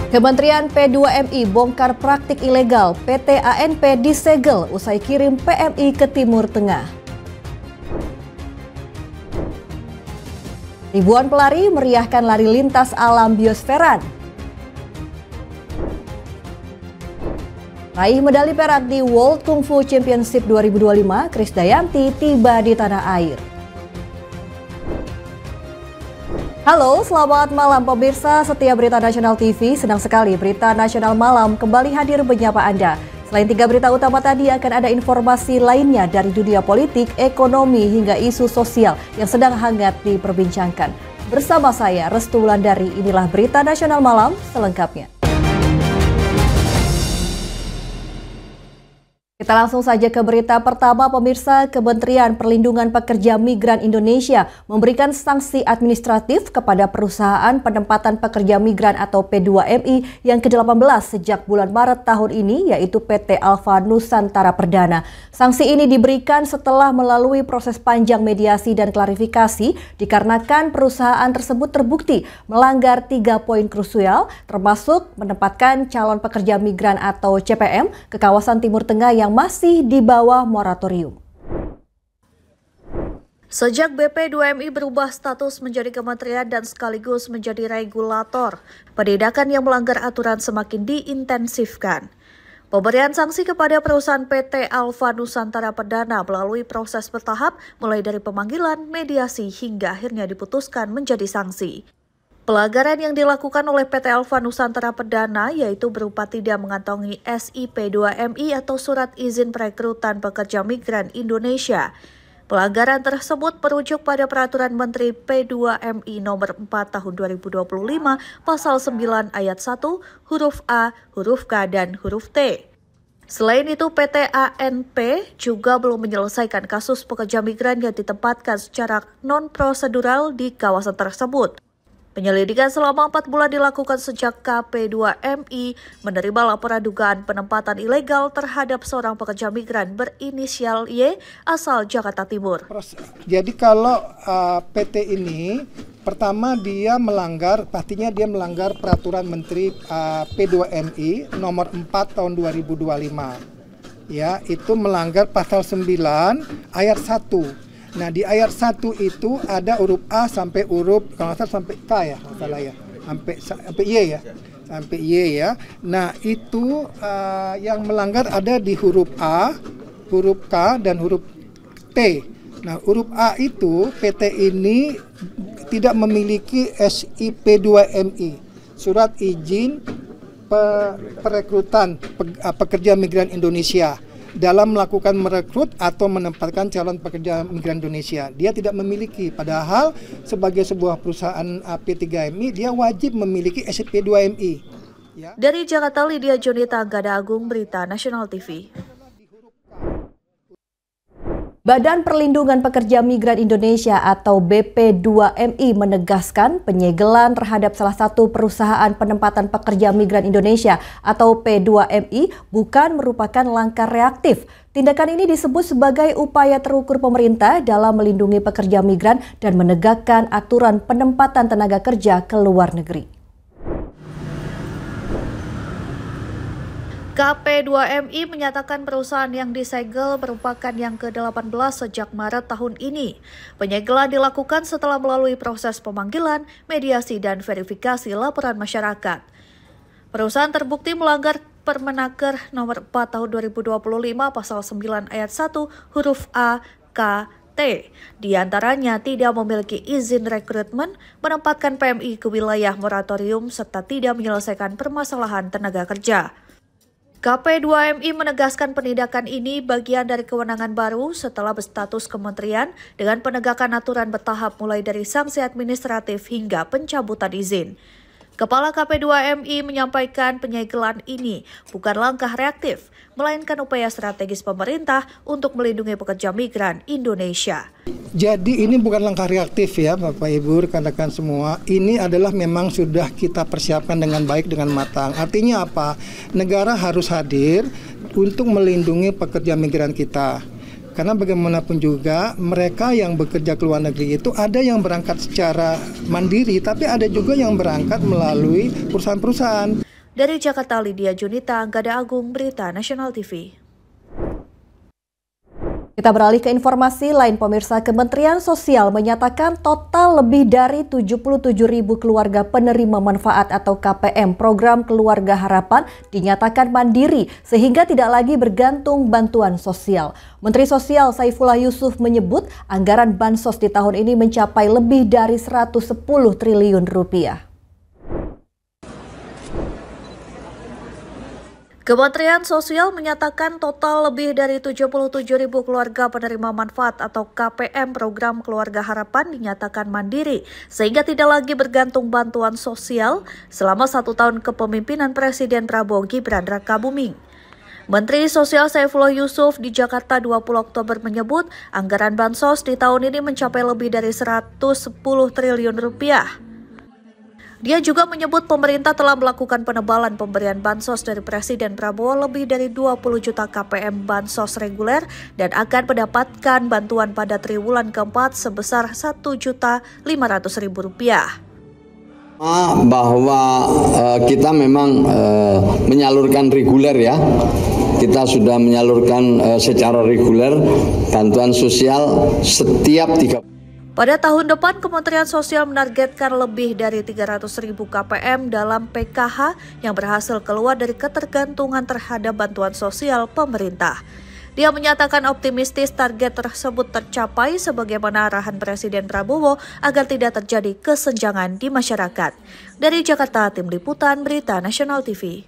Kementerian P2MI bongkar praktik ilegal, PT ANP disegel usai kirim PMI ke Timur Tengah. Ribuan pelari meriahkan lari lintas alam biosferan. Raih medali perak di World Kung Fu Championship 2025, Krisdayanti tiba di tanah air. Halo, selamat malam pemirsa setia Berita Nasional TV. Senang sekali Berita Nasional Malam kembali hadir menyapa Anda. Selain 3 berita utama tadi, akan ada informasi lainnya dari dunia politik, ekonomi, hingga isu sosial yang sedang hangat diperbincangkan. Bersama saya, Restu Wulandari, inilah Berita Nasional Malam selengkapnya. Kita langsung saja ke berita pertama, pemirsa. Kementerian Perlindungan Pekerja Migran Indonesia memberikan sanksi administratif kepada perusahaan penempatan pekerja migran atau P2MI yang ke-18 sejak bulan Maret tahun ini, yaitu PT Alfa Nusantara Perdana. Sanksi ini diberikan setelah melalui proses panjang mediasi dan klarifikasi dikarenakan perusahaan tersebut terbukti melanggar 3 poin krusial, termasuk menempatkan calon pekerja migran atau CPM ke kawasan Timur Tengah yang masih di bawah moratorium. Sejak BP2MI berubah status menjadi kementerian dan sekaligus menjadi regulator, penindakan yang melanggar aturan semakin diintensifkan. Pemberian sanksi kepada perusahaan PT Alfa Nusantara Perdana melalui proses bertahap mulai dari pemanggilan, mediasi hingga akhirnya diputuskan menjadi sanksi. Pelanggaran yang dilakukan oleh PT Alfa Nusantara Perdana yaitu berupa tidak mengantongi SIP 2MI atau Surat Izin Perekrutan Pekerja Migran Indonesia. Pelanggaran tersebut merujuk pada Peraturan Menteri P2MI Nomor 4 Tahun 2025 Pasal 9 Ayat 1 huruf A, huruf K, dan huruf T. Selain itu, PT ANP juga belum menyelesaikan kasus pekerja migran yang ditempatkan secara non-prosedural di kawasan tersebut. Penyelidikan selama 4 bulan dilakukan sejak KP2MI menerima laporan dugaan penempatan ilegal terhadap seorang pekerja migran berinisial Y asal Jakarta Timur. Jadi kalau PT ini pertama dia melanggar, pastinya dia melanggar Peraturan Menteri P2MI Nomor 4 Tahun 2025. Ya, itu melanggar Pasal 9 Ayat 1. Nah, di ayat 1 itu ada huruf A sampai huruf, kalau nggak salah sampai K ya, salah ya, sampai Y ya, sampai Y ya. Nah, itu yang melanggar ada di huruf A, huruf K, dan huruf T. Nah, huruf A itu PT ini tidak memiliki SIP 2MI, Surat Izin Perekrutan Pekerja Migran Indonesia, dalam melakukan merekrut atau menempatkan calon pekerja migran Indonesia. Dia tidak memiliki, padahal sebagai sebuah perusahaan P3MI dia wajib memiliki SIP 2MI. Ya. Dari Jakarta, Lydia Jonita, Gada Agung, Berita Nasional TV. Badan Perlindungan Pekerja Migran Indonesia atau BP2MI menegaskan penyegelan terhadap salah satu perusahaan penempatan pekerja migran Indonesia atau P2MI bukan merupakan langkah reaktif. Tindakan ini disebut sebagai upaya terukur pemerintah dalam melindungi pekerja migran dan menegakkan aturan penempatan tenaga kerja ke luar negeri. KP2MI menyatakan perusahaan yang disegel merupakan yang ke-18 sejak Maret tahun ini. Penyegelan dilakukan setelah melalui proses pemanggilan, mediasi, dan verifikasi laporan masyarakat. Perusahaan terbukti melanggar Permenaker Nomor 4 Tahun 2025 Pasal 9 Ayat 1 huruf A, K, T. Di antaranya tidak memiliki izin rekrutmen, menempatkan PMI ke wilayah moratorium, serta tidak menyelesaikan permasalahan tenaga kerja. KP2MI menegaskan penindakan ini bagian dari kewenangan baru setelah berstatus kementerian dengan penegakan aturan bertahap mulai dari sanksi administratif hingga pencabutan izin. Kepala KP2MI menyampaikan penyegelan ini bukan langkah reaktif, melainkan upaya strategis pemerintah untuk melindungi pekerja migran Indonesia. Jadi ini bukan langkah reaktif ya Bapak Ibu, rekan-rekan semua. Ini adalah memang sudah kita persiapkan dengan baik, dengan matang. Artinya apa? Negara harus hadir untuk melindungi pekerja migran kita. Karena bagaimanapun juga mereka yang bekerja ke luar negeri itu ada yang berangkat secara mandiri, tapi ada juga yang berangkat melalui perusahaan-perusahaan. Dari Jakarta, Lydia Junita, Anggada Agung, Berita Nasional TV. Kita beralih ke informasi lain, pemirsa. Kementerian Sosial menyatakan total lebih dari 77.000 keluarga penerima manfaat atau KPM program Keluarga Harapan dinyatakan mandiri sehingga tidak lagi bergantung bantuan sosial. Menteri Sosial Saifullah Yusuf menyebut anggaran bansos di tahun ini mencapai lebih dari 110 triliun rupiah. Kementerian Sosial menyatakan total lebih dari 77.000 keluarga penerima manfaat atau KPM program Keluarga Harapan dinyatakan mandiri sehingga tidak lagi bergantung bantuan sosial selama 1 tahun kepemimpinan Presiden Prabowo Gibran Rakabuming. Menteri Sosial Saifullah Yusuf di Jakarta 20 Oktober menyebut anggaran bansos di tahun ini mencapai lebih dari 110 triliun rupiah. Dia juga menyebut pemerintah telah melakukan penebalan pemberian bansos dari Presiden Prabowo lebih dari 20 juta KPM bansos reguler dan akan mendapatkan bantuan pada triwulan keempat sebesar Rp1.500.000. Bahwa kita memang menyalurkan reguler ya. Kita sudah menyalurkan secara reguler bantuan sosial setiap 3 Pada tahun depan, Kementerian Sosial menargetkan lebih dari 300.000 KPM dalam PKH yang berhasil keluar dari ketergantungan terhadap bantuan sosial pemerintah. Dia menyatakan optimistis target tersebut tercapai sebagaimana arahan Presiden Prabowo agar tidak terjadi kesenjangan di masyarakat. Dari Jakarta, Tim Liputan Berita Nasional TV.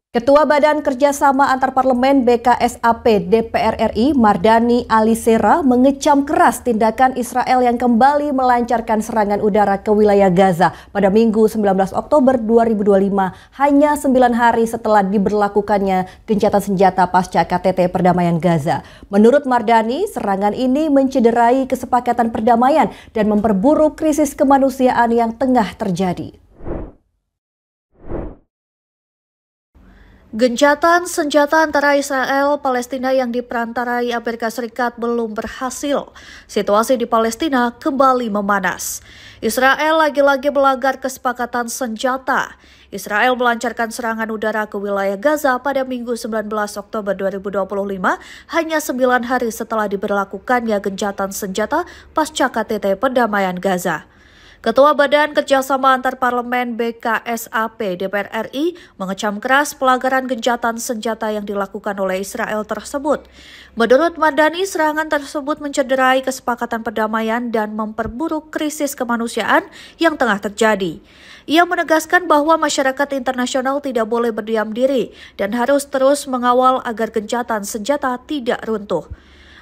Ketua Badan Kerjasama Antarparlemen BKSAP DPR RI Mardani Alisera mengecam keras tindakan Israel yang kembali melancarkan serangan udara ke wilayah Gaza pada Minggu 19 Oktober 2025 hanya 9 hari setelah diberlakukannya gencatan senjata pasca KTT Perdamaian Gaza. Menurut Mardani, serangan ini mencederai kesepakatan perdamaian dan memperburuk krisis kemanusiaan yang tengah terjadi. Gencatan senjata antara Israel Palestina yang diperantarai Amerika Serikat belum berhasil. Situasi di Palestina kembali memanas. Israel lagi-lagi melanggar kesepakatan senjata. Israel melancarkan serangan udara ke wilayah Gaza pada Minggu 19 Oktober 2025 hanya 9 hari setelah diberlakukannya gencatan senjata pasca KTT Perdamaian Gaza. Ketua Badan Kerjasama Antarparlemen BKSAP DPR RI mengecam keras pelanggaran gencatan senjata yang dilakukan oleh Israel tersebut. Menurut Mardani, serangan tersebut mencederai kesepakatan perdamaian dan memperburuk krisis kemanusiaan yang tengah terjadi. Ia menegaskan bahwa masyarakat internasional tidak boleh berdiam diri dan harus terus mengawal agar gencatan senjata tidak runtuh.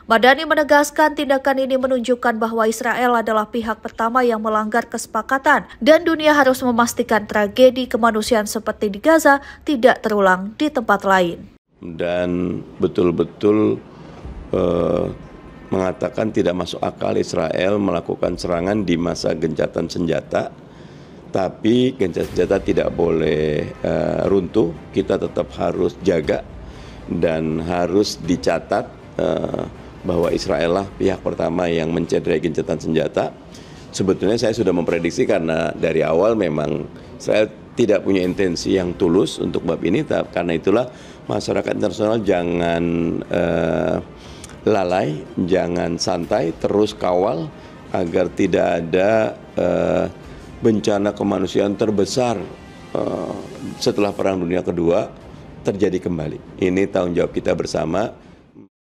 Mardani menegaskan tindakan ini menunjukkan bahwa Israel adalah pihak pertama yang melanggar kesepakatan dan dunia harus memastikan tragedi kemanusiaan seperti di Gaza tidak terulang di tempat lain. Dan betul-betul mengatakan tidak masuk akal Israel melakukan serangan di masa gencatan senjata, tapi gencatan senjata tidak boleh runtuh, kita tetap harus jaga dan harus dicatat bahwa Israel lah pihak pertama yang mencederai gencatan senjata. Sebetulnya saya sudah memprediksi karena dari awal memang Israel tidak punya intensi yang tulus untuk bab ini. Karena itulah masyarakat internasional jangan lalai, jangan santai, terus kawal agar tidak ada bencana kemanusiaan terbesar setelah Perang Dunia Kedua terjadi kembali. Ini tanggung jawab kita bersama.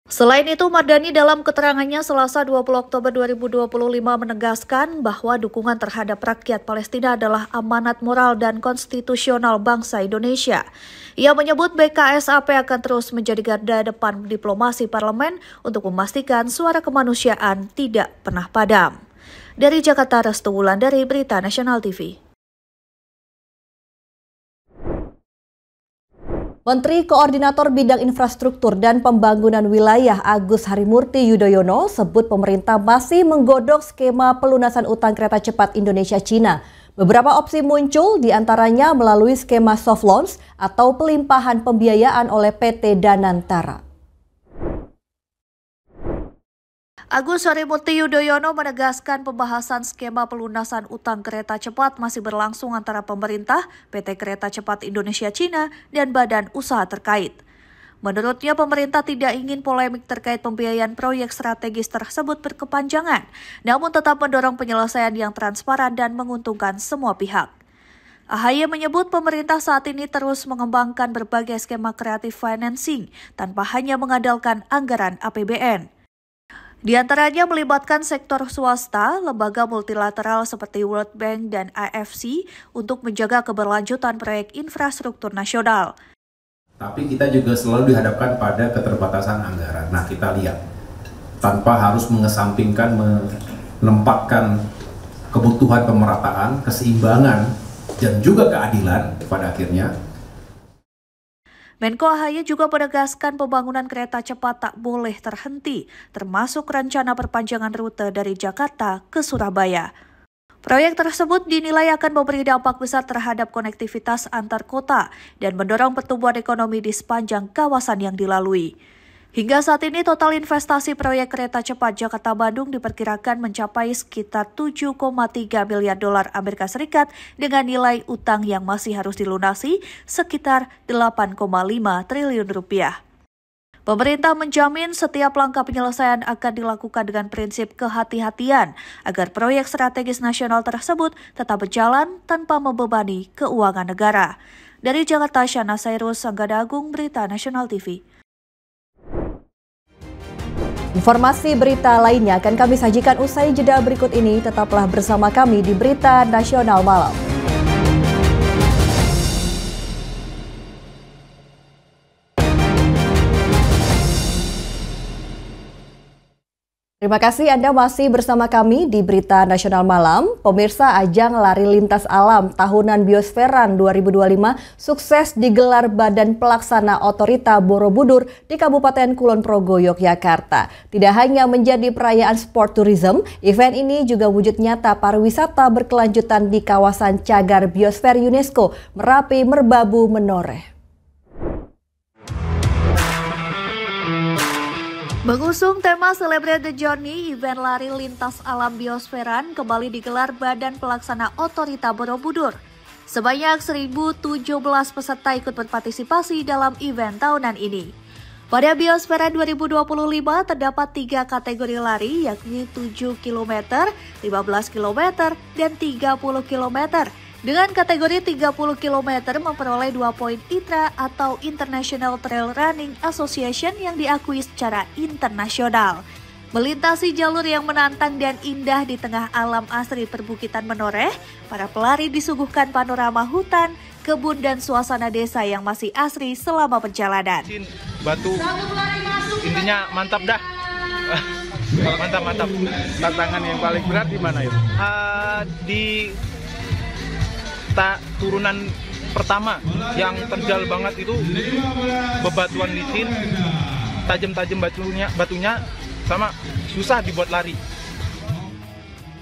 Selain itu, Mardani dalam keterangannya Selasa 20 Oktober 2025 menegaskan bahwa dukungan terhadap rakyat Palestina adalah amanat moral dan konstitusional bangsa Indonesia. Ia menyebut BKSAP akan terus menjadi garda depan diplomasi parlemen untuk memastikan suara kemanusiaan tidak pernah padam. Dari Jakarta, Restu Wulandari, Berita Nasional TV. Menteri Koordinator Bidang Infrastruktur dan Pembangunan Wilayah Agus Harimurti Yudhoyono sebut pemerintah masih menggodok skema pelunasan utang kereta cepat Indonesia-Cina. Beberapa opsi muncul diantaranya melalui skema soft loans atau pelimpahan pembiayaan oleh PT Danantara. Agus Harimurti Yudhoyono menegaskan pembahasan skema pelunasan utang kereta cepat masih berlangsung antara pemerintah, PT Kereta Cepat Indonesia Cina, dan badan usaha terkait. Menurutnya, pemerintah tidak ingin polemik terkait pembiayaan proyek strategis tersebut berkepanjangan, namun tetap mendorong penyelesaian yang transparan dan menguntungkan semua pihak. AHY menyebut pemerintah saat ini terus mengembangkan berbagai skema kreatif financing tanpa hanya mengandalkan anggaran APBN. Di antaranya melibatkan sektor swasta, lembaga multilateral seperti World Bank dan IFC untuk menjaga keberlanjutan proyek infrastruktur nasional. Tapi kita juga selalu dihadapkan pada keterbatasan anggaran. Nah, kita lihat, tanpa harus mengesampingkan, menempatkan kebutuhan pemerataan, keseimbangan, dan juga keadilan pada akhirnya. Menko AHY juga menegaskan pembangunan kereta cepat tak boleh terhenti, termasuk rencana perpanjangan rute dari Jakarta ke Surabaya. Proyek tersebut dinilai akan memberi dampak besar terhadap konektivitas antar kota dan mendorong pertumbuhan ekonomi di sepanjang kawasan yang dilalui. Hingga saat ini total investasi proyek kereta cepat Jakarta-Bandung diperkirakan mencapai sekitar 7,3 miliar dolar Amerika Serikat dengan nilai utang yang masih harus dilunasi sekitar 8,5 triliun rupiah. Pemerintah menjamin setiap langkah penyelesaian akan dilakukan dengan prinsip kehati-hatian agar proyek strategis nasional tersebut tetap berjalan tanpa membebani keuangan negara. Dari Jakarta, Shana Sairus, Sanggada Agung, Berita Nasional TV. Informasi berita lainnya akan kami sajikan usai jeda berikut ini. Tetaplah bersama kami di Berita Nasional Malam. Terima kasih Anda masih bersama kami di Berita Nasional Malam. Pemirsa, ajang lari lintas alam tahunan Biosferan 2025 sukses digelar Badan Pelaksana Otorita Borobudur di Kabupaten Kulon Progo, Yogyakarta. Tidak hanya menjadi perayaan sport tourism, event ini juga wujud nyata pariwisata berkelanjutan di kawasan cagar Biosfer UNESCO Merapi Merbabu Menoreh. Mengusung tema Celebrate the Journey, event lari lintas alam Biosferan kembali digelar Badan Pelaksana Otorita Borobudur. Sebanyak 1.017 peserta ikut berpartisipasi dalam event tahunan ini. Pada Biosferan 2025 terdapat 3 kategori lari, yakni 7 km, 15 km, dan 30 km. Dengan kategori 30 km memperoleh 2 poin ITRA atau International Trail Running Association yang diakui secara internasional. Melintasi jalur yang menantang dan indah di tengah alam asri perbukitan Menoreh, para pelari disuguhkan panorama hutan, kebun dan suasana desa yang masih asri selama perjalanan. Batu, intinya mantap dah. Mantap. Tantangan yang paling berat di mana itu? Di turunan pertama yang terjal banget itu bebatuan licin, tajam-tajam batunya sama susah dibuat lari.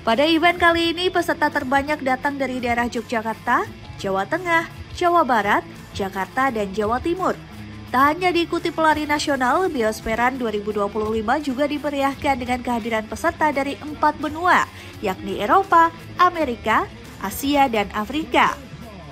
Pada event kali ini peserta terbanyak datang dari daerah Yogyakarta, Jawa Tengah, Jawa Barat, Jakarta, dan Jawa Timur. Tak hanya diikuti pelari nasional, Biosferan 2025 juga diperiahkan dengan kehadiran peserta dari 4 benua, yakni Eropa, Amerika, Asia, dan Afrika.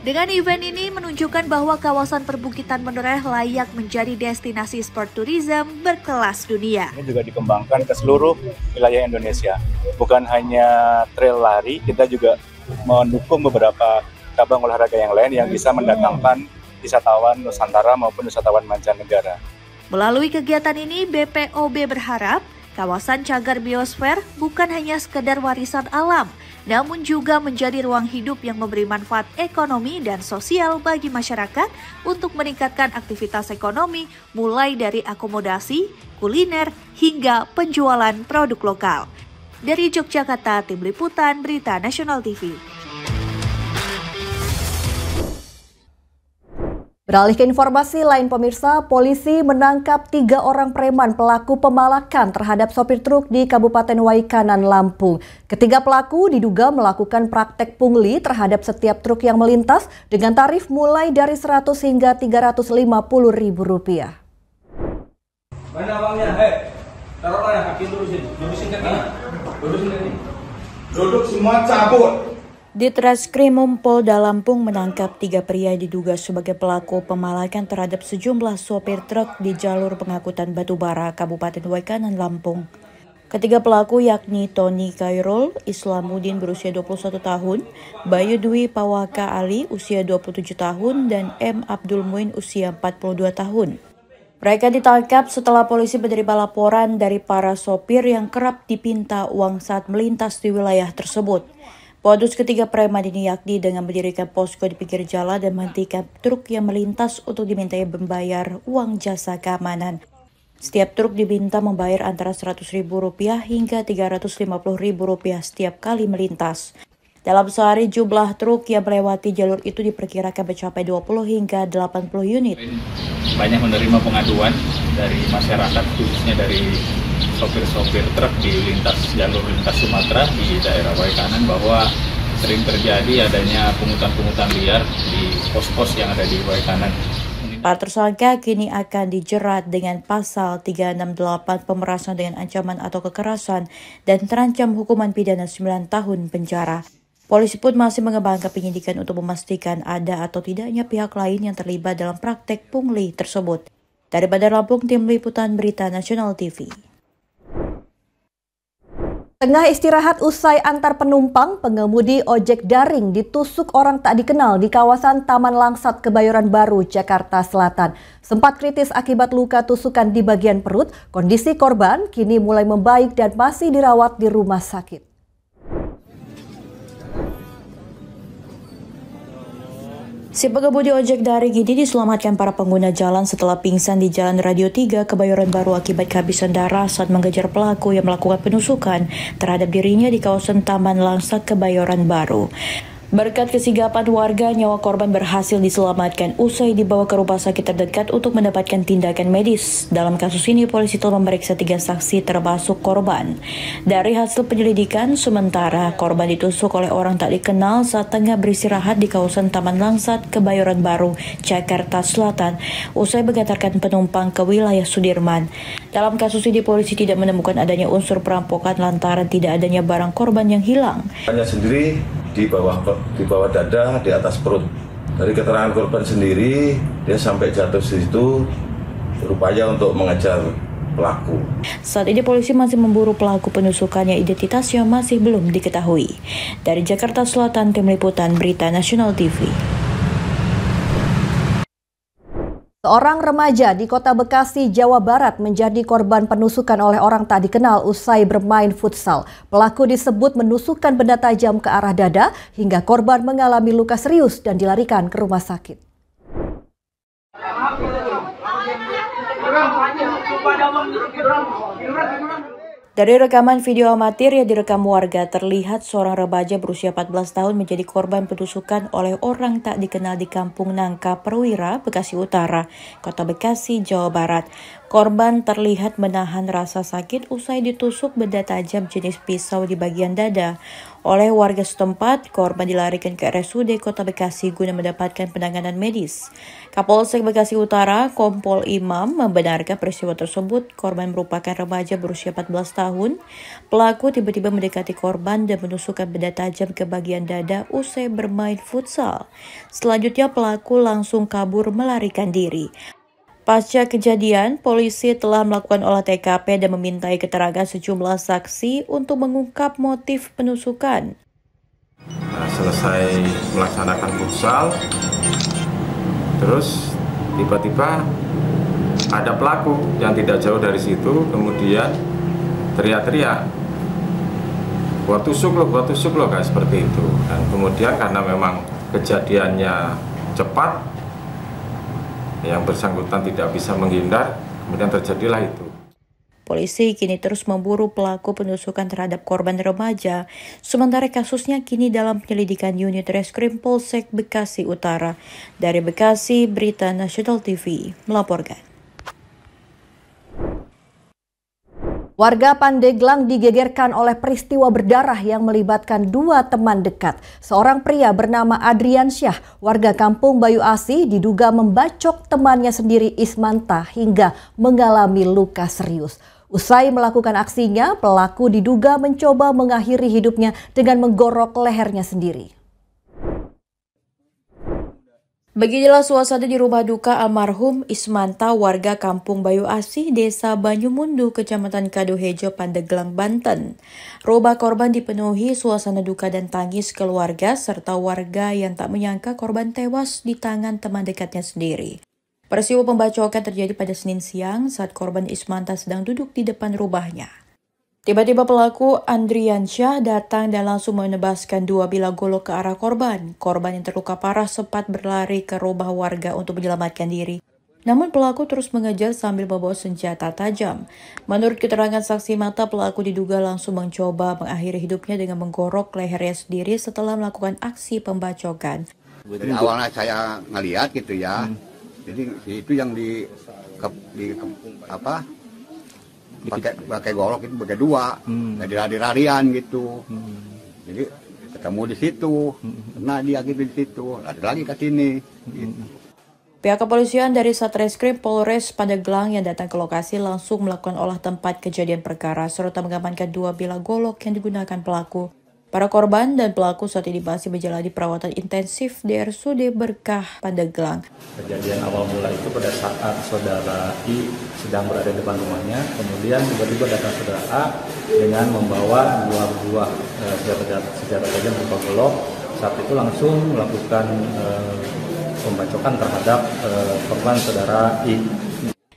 Dengan event ini menunjukkan bahwa kawasan perbukitan Menoreh layak menjadi destinasi sport tourism berkelas dunia. Ini juga dikembangkan ke seluruh wilayah Indonesia. Bukan hanya trail lari, kita juga mendukung beberapa cabang olahraga yang lain yang bisa mendatangkan wisatawan Nusantara maupun wisatawan mancanegara. Melalui kegiatan ini, BPOB berharap kawasan cagar biosfer bukan hanya sekedar warisan alam, namun juga menjadi ruang hidup yang memberi manfaat ekonomi dan sosial bagi masyarakat untuk meningkatkan aktivitas ekonomi mulai dari akomodasi, kuliner, hingga penjualan produk lokal. Dari Yogyakarta, Tim Liputan Berita Nasional TV. Beralih ke informasi lain pemirsa, polisi menangkap 3 orang preman pelaku pemalakan terhadap sopir truk di Kabupaten Waikanan, Lampung. Ketiga pelaku diduga melakukan praktek pungli terhadap setiap truk yang melintas dengan tarif mulai dari 100 hingga 350 ribu rupiah. Mana abangnya? Hei, Taruhlah kaki lurusin kaki. Duduk semua cabut. Ditreskrimum Polda Lampung menangkap 3 pria diduga sebagai pelaku pemalakan terhadap sejumlah sopir truk di jalur pengangkutan batubara Kabupaten Waikanan, Lampung. Ketiga pelaku yakni Tony Khairul Islamuddin berusia 21 tahun, Bayu Dwi Pawaka Ali usia 27 tahun, dan M. Abdul Muin usia 42 tahun. Mereka ditangkap setelah polisi menerima laporan dari para sopir yang kerap dipinta uang saat melintas di wilayah tersebut. Modus ketiga preman ini yakni dengan mendirikan posko di pinggir jalan dan menghentikan truk yang melintas untuk dimintai membayar uang jasa keamanan. Setiap truk diminta membayar antara Rp100.000 hingga Rp350.000 setiap kali melintas. Dalam sehari jumlah truk yang melewati jalur itu diperkirakan mencapai 20 hingga 80 unit. Banyak menerima pengaduan dari masyarakat, khususnya dari sopir-sopir truk di jalur lintas Sumatera di daerah Waikanan, bahwa sering terjadi adanya pungutan-pungutan liar di pos-pos yang ada di Waikanan. Para tersangka kini akan dijerat dengan pasal 368 pemerasan dengan ancaman atau kekerasan dan terancam hukuman pidana 9 tahun penjara. Polisi pun masih mengembangkan penyidikan untuk memastikan ada atau tidaknya pihak lain yang terlibat dalam praktek pungli tersebut. Dari Bandar Lampung, Tim Liputan Berita Nasional TV. Tengah istirahat usai antar penumpang, pengemudi ojek daring ditusuk orang tak dikenal di kawasan Taman Langsat, Kebayoran Baru, Jakarta Selatan. Sempat kritis akibat luka tusukan di bagian perut, kondisi korban kini mulai membaik dan masih dirawat di rumah sakit. Si pengemudi ojek daring ini diselamatkan para pengguna jalan setelah pingsan di Jalan Radio 3 Kebayoran Baru akibat kehabisan darah saat mengejar pelaku yang melakukan penusukan terhadap dirinya di kawasan Taman Langsat, Kebayoran Baru. Berkat kesigapan warga, nyawa korban berhasil diselamatkan usai dibawa ke rumah sakit terdekat untuk mendapatkan tindakan medis. Dalam kasus ini, polisi telah memeriksa 3 saksi termasuk korban. Dari hasil penyelidikan sementara, korban ditusuk oleh orang tak dikenal saat tengah beristirahat di kawasan Taman Langsat, Kebayoran Baru, Jakarta Selatan, usai mengantarkan penumpang ke wilayah Sudirman. Dalam kasus ini, polisi tidak menemukan adanya unsur perampokan lantaran tidak adanya barang korban yang hilang. Hanya sendiri di bawah dada, di atas perut. Dari keterangan korban sendiri, dia sampai jatuh di situ berupaya untuk mengejar pelaku. Saat ini polisi masih memburu pelaku penusukan yang identitasnya masih belum diketahui. Dari Jakarta Selatan, Tim Liputan Berita Nasional TV. Seorang remaja di Kota Bekasi, Jawa Barat menjadi korban penusukan oleh orang tak dikenal usai bermain futsal. Pelaku disebut menusukkan benda tajam ke arah dada hingga korban mengalami luka serius dan dilarikan ke rumah sakit. Dari rekaman video amatir yang direkam warga, terlihat seorang remaja berusia 14 tahun menjadi korban penusukan oleh orang tak dikenal di Kampung Nangka Perwira, Bekasi Utara, Kota Bekasi, Jawa Barat. Korban terlihat menahan rasa sakit usai ditusuk benda tajam jenis pisau di bagian dada. Oleh warga setempat, korban dilarikan ke RSUD Kota Bekasi guna mendapatkan penanganan medis. Kapolsek Bekasi Utara, Kompol Imam, membenarkan peristiwa tersebut. Korban merupakan remaja berusia 14 tahun. Pelaku tiba-tiba mendekati korban dan menusukkan benda tajam ke bagian dada usai bermain futsal. Selanjutnya pelaku langsung kabur melarikan diri. Pasca kejadian, polisi telah melakukan olah TKP dan memintai keterangan sejumlah saksi untuk mengungkap motif penusukan. Selesai melaksanakan futsal, terus tiba-tiba ada pelaku yang tidak jauh dari situ, kemudian teriak-teriak, gua tusuk lo, kayak seperti itu. Dan kemudian karena memang kejadiannya cepat, yang bersangkutan tidak bisa menghindar, kemudian terjadilah itu. Polisi kini terus memburu pelaku penusukan terhadap korban remaja, sementara kasusnya kini dalam penyelidikan unit Reskrim Polsek Bekasi Utara. Dari Bekasi, Berita Nasional TV melaporkan. Warga Pandeglang digegerkan oleh peristiwa berdarah yang melibatkan 2 teman dekat. Seorang pria bernama Adrian Syah, warga kampung Bayu Asi, diduga membacok temannya sendiri Ismanta hingga mengalami luka serius. Usai melakukan aksinya, pelaku diduga mencoba mengakhiri hidupnya dengan menggorok lehernya sendiri. Beginilah suasana di rumah duka almarhum Ismanta, warga Kampung Bayu Asih, Desa Banyumundu, Kecamatan Kadohejo, Pandeglang, Banten. Rumah korban dipenuhi suasana duka dan tangis keluarga serta warga yang tak menyangka korban tewas di tangan teman dekatnya sendiri. Peristiwa pembacokan terjadi pada Senin siang saat korban Ismanta sedang duduk di depan rumahnya. Tiba-tiba pelaku Andriansyah datang dan langsung menebaskan 2 bilah golok ke arah korban. Korban yang terluka parah sempat berlari ke rumah warga untuk menyelamatkan diri. Namun pelaku terus mengejar sambil membawa senjata tajam. Menurut keterangan saksi mata, pelaku diduga langsung mencoba mengakhiri hidupnya dengan menggorok lehernya sendiri setelah melakukan aksi pembacokan. Jadi awalnya saya ngeliat gitu ya. Jadi itu yang pakai golok itu pakai 2, jadi lari-larian gitu. Jadi ketemu di situ, kena dia gitu di situ, lari lagi ke sini. Gitu. Pihak kepolisian dari Satreskrim Polres Pandeglang yang datang ke lokasi langsung melakukan olah tempat kejadian perkara serta mengamankan 2 bilah golok yang digunakan pelaku. Para korban dan pelaku saat ini masih menjalani perawatan intensif di RSUD Berkah Pandeglang. Kejadian awal mula itu pada saat saudara I sedang berada di depan rumahnya, kemudian tiba-tiba datang saudara A dengan membawa 2 buah senjata tajam berupa golok. Saat itu langsung melakukan pembacokan terhadap korban saudara I.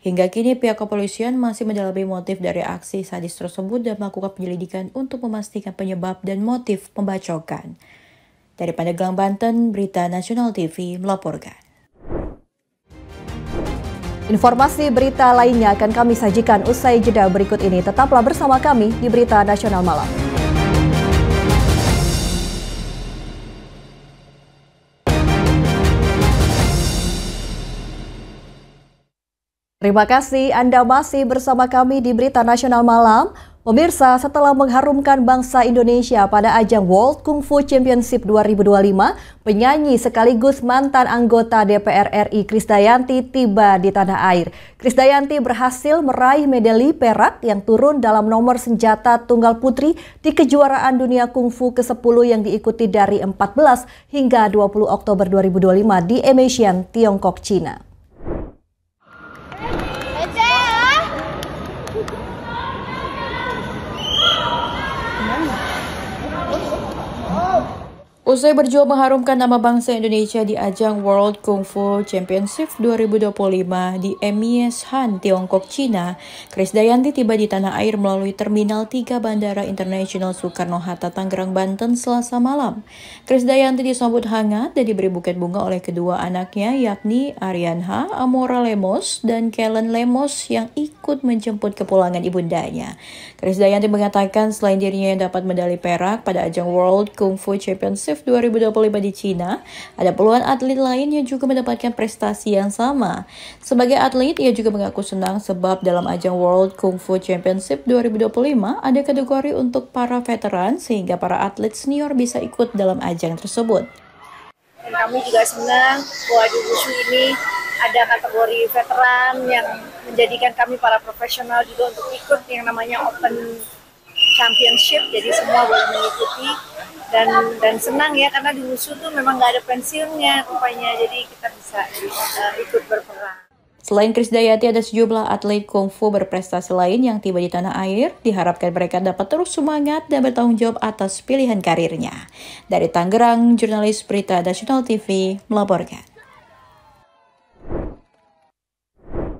Hingga kini pihak kepolisian masih mendalami motif dari aksi sadis tersebut dan melakukan penyelidikan untuk memastikan penyebab dan motif pembacokan. Dari Pandeglang, Banten, Berita Nasional TV melaporkan. Informasi berita lainnya akan kami sajikan usai jeda berikut ini. Tetaplah bersama kami di Berita Nasional Malam. Terima kasih Anda masih bersama kami di Berita Nasional Malam. Pemirsa, setelah mengharumkan bangsa Indonesia pada ajang World Kung Fu Championship 2025, penyanyi sekaligus mantan anggota DPR RI Krisdayanti tiba di tanah air. Krisdayanti berhasil meraih medali perak yang turun dalam nomor senjata tunggal putri di kejuaraan dunia Kung Fu ke-10 yang diikuti dari 14 hingga 20 Oktober 2025 di Emesian, Tiongkok, Cina. Usai berjuang mengharumkan nama bangsa Indonesia di ajang World Kung Fu Championship 2025 di Emesian, Tiongkok, Cina, Krisdayanti tiba di tanah air melalui Terminal 3 Bandara Internasional Soekarno-Hatta, Tangerang, Banten, Selasa malam. Krisdayanti disambut hangat dan diberi buket bunga oleh kedua anaknya, yakni Arianha Amora Lemos dan Kellen Lemos yang ikut menjemput kepulangan ibundanya. Krisdayanti mengatakan selain dirinya yang dapat medali perak pada ajang World Kung Fu Championship 2025 di Cina, ada puluhan atlet lain yang juga mendapatkan prestasi yang sama. Sebagai atlet, ia juga mengaku senang sebab dalam ajang World Kung Fu Championship 2025 ada kategori untuk para veteran sehingga para atlet senior bisa ikut dalam ajang tersebut. Dan kami juga senang bahwa di wushu ini ada kategori veteran yang menjadikan kami para profesional juga untuk ikut yang namanya Open Championship, jadi semua boleh mengikuti dan senang ya karena di wushu tuh memang nggak ada pensiunnya rupanya, jadi kita bisa ikut berperang. Selain Krisdayanti, ada sejumlah atlet kungfu berprestasi lain yang tiba di tanah air. Diharapkan mereka dapat terus semangat dan bertanggung jawab atas pilihan karirnya. Dari Tangerang, jurnalis Berita Nasional TV melaporkan.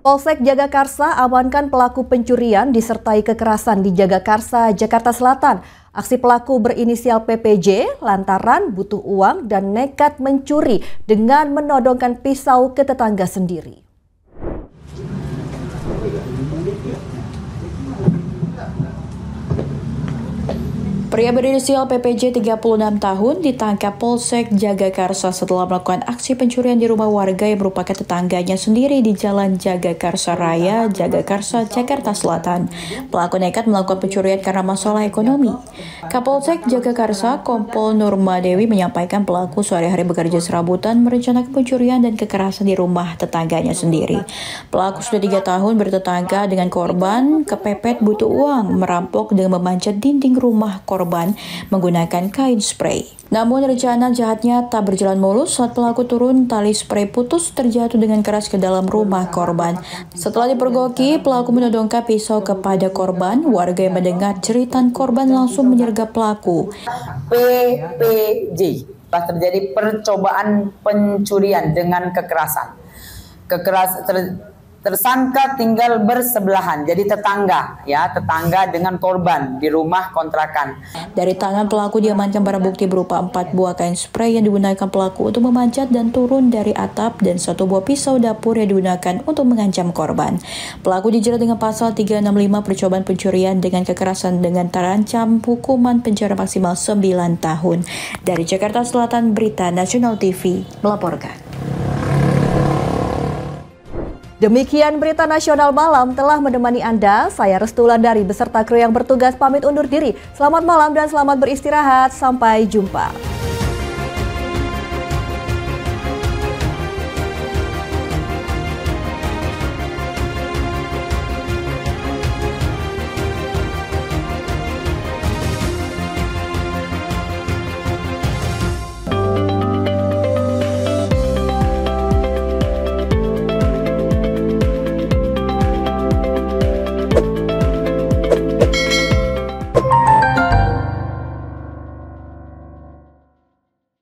Polsek Jagakarsa amankan pelaku pencurian disertai kekerasan di Jagakarsa, Jakarta Selatan. Aksi pelaku berinisial PPJ lantaran butuh uang dan nekat mencuri dengan menodongkan pisau ke tetangga sendiri. Pria berinisial PPJ 36 tahun ditangkap Polsek Jagakarsa setelah melakukan aksi pencurian di rumah warga yang merupakan tetangganya sendiri di Jalan Jagakarsa Raya, Jagakarsa, Jakarta Selatan. Pelaku nekat melakukan pencurian karena masalah ekonomi. Kapolsek Jagakarsa, Kompol Nurma Dewi menyampaikan pelaku sehari-hari bekerja serabutan merencanakan pencurian dan kekerasan di rumah tetangganya sendiri. Pelaku sudah 3 tahun bertetangga dengan korban, kepepet butuh uang, merampok dengan memanjat dinding rumah korban menggunakan kain spray. Namun rencana jahatnya tak berjalan mulus saat pelaku turun, tali spray putus terjatuh dengan keras ke dalam rumah korban. Setelah dipergoki, pelaku menodongkan pisau kepada korban. Warga yang mendengar jeritan korban langsung menyergap pelaku. PPJ telah terjadi percobaan pencurian dengan kekerasan. Tersangka tinggal bersebelahan, jadi tetangga dengan korban di rumah kontrakan. Dari tangan pelaku diamankan barang bukti berupa 4 buah kain spray yang digunakan pelaku untuk memanjat dan turun dari atap dan 1 buah pisau dapur yang digunakan untuk mengancam korban. Pelaku dijerat dengan pasal 365 percobaan pencurian dengan kekerasan dengan terancam hukuman penjara maksimal 9 tahun. Dari Jakarta Selatan, Berita Nasional TV melaporkan. Demikian Berita Nasional Malam telah menemani Anda. Saya Restu Wulandari beserta kru yang bertugas pamit undur diri. Selamat malam dan selamat beristirahat. Sampai jumpa.